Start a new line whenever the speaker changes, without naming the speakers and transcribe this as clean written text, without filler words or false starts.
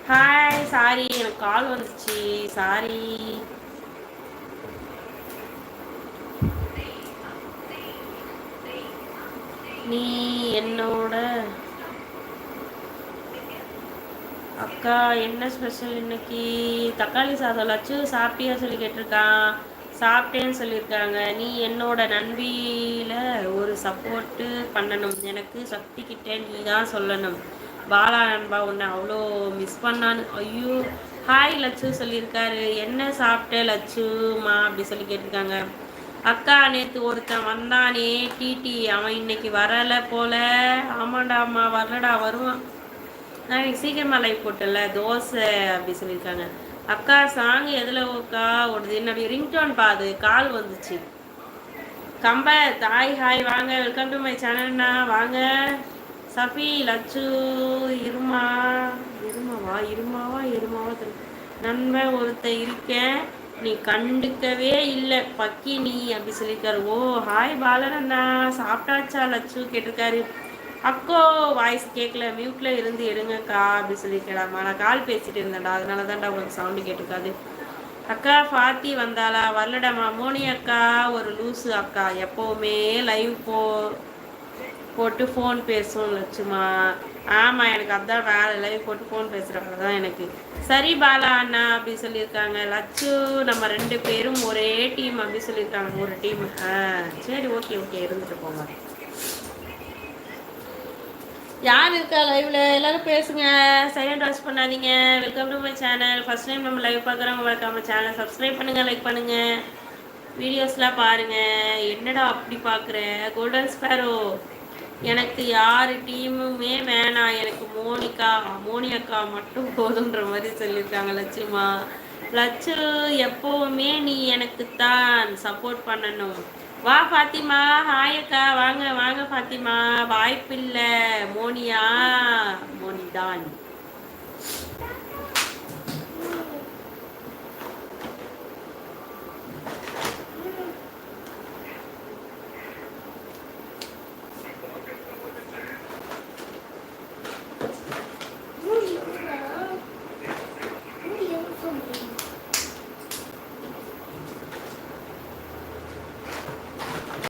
Hi, sorry எனக்கு கால் வந்துச்சு, sorry. நீ என்னோட அக்கா என்ன ஸ்பெஷல் இன்னைக்கு? தக்காளி சாதம். லட்சு சாப்பிட்டியா சொல்லி கேட்டிருக்கான். சாப்பிட்டேன்னு சொல்லியிருக்காங்க. நீ என்னோட நண்பியில் ஒரு சப்போர்ட்டு பண்ணணும். எனக்கு சக்தி கிட்டே நீ தான் சொல்லணும். பாலா நண்பா உன்னை அவ்வளோ மிஸ் பண்ணான்னு. ஐயோ, ஹாய் லட்சு சொல்லியிருக்காரு. என்ன சாப்பிட்ட லட்சுமா அப்படி சொல்லி கேட்டிருக்காங்க. அக்கா நேற்று ஒருத்தன் வந்தானே டிடி, அவன் இன்னைக்கு வரலை போல. ஆமாண்டா அம்மா, வரலடா, வருவான். நான் இன்னைக்கு சீக்கிரமாக லைவ் போட்டல, தோசை அப்படி சொல்லியிருக்காங்க. அக்கா சாங் எதில் அக்கா ஓடுது? என்னுடைய ரிங்டோன் பாது, கால் வந்துச்சு. கம்ப தாய் ஹாய், வாங்க, வெல்கம் டு மை சேனல்ண்ணா, வாங்க. சஃபி லட்சு இருமா இருமாவா நண்பன் ஒருத்த இருக்கேன், நீ கண்டுக்கவே இல்லை பக்கி நீ அப்படி சொல்லியிருக்காரு. ஓ ஹாய் பாலனண்ணா, சாப்பிட்டாச்சா லட்சு கேட்டிருக்காரு. அக்கோ வாய்ஸ் கேட்கல, மியூட்ல இருந்து எடுங்கக்கா அப்படி சொல்லியிருக்கலாமா. நான் கால் பேசிட்டு இருந்தேன்டா, அதனால தான்டா உங்களுக்கு சவுண்டு கேட்டிருக்காது. அக்கா ஃபாத்தி வந்தாளா? வரலடாமா. மோனி அக்கா ஒரு லூஸு அக்கா, எப்போவுமே லைவ் போட்டு ஃபோன் பேசும் லட்சுமா. ஆமாம், எனக்கு அதான் வேலை, லைவ் போட்டு ஃபோன் பேசுகிறாங்க தான் எனக்கு. சரி பாலா அண்ணா அப்படி சொல்லியிருக்காங்க. லட்சு நம்ம 2 பேரும் ஒரே டீம் அப்படி சொல்லியிருக்காங்க. ஒரு டீம். சரி, ஓகே இருந்துட்டு போங்க. யார் இருக்கா லைவ்ல? எல்லாரும் பேசுங்க, சைலண்ட் வாட்ச் பண்ணாதீங்க. Welcome to my channel. First time நம்ம லைவ் பார்க்குறவங்க மறக்காம சேனல் சப்ஸ்கிரைப் பண்ணுங்க, லைக் பண்ணுங்க, வீடியோஸ்லாம் பாருங்க. என்னடா அப்படி பார்க்குற? கோல்டன் ஸ்பேரோ, எனக்கு யார் டீமுமே வேணாம், எனக்கு மோனி அக்கா மட்டும் போதுன்ற மாதிரி சொல்லியிருக்காங்க லட்சுமா. லட்சு எப்போவுமே நீ எனக்கு தான் சப்போர்ட் பண்ணணும். வா ஃபாத்திமா. ஹாய் அக்கா, வாங்க ஃபாத்திமா. வாய்ப்பில்லை மோனிதான்.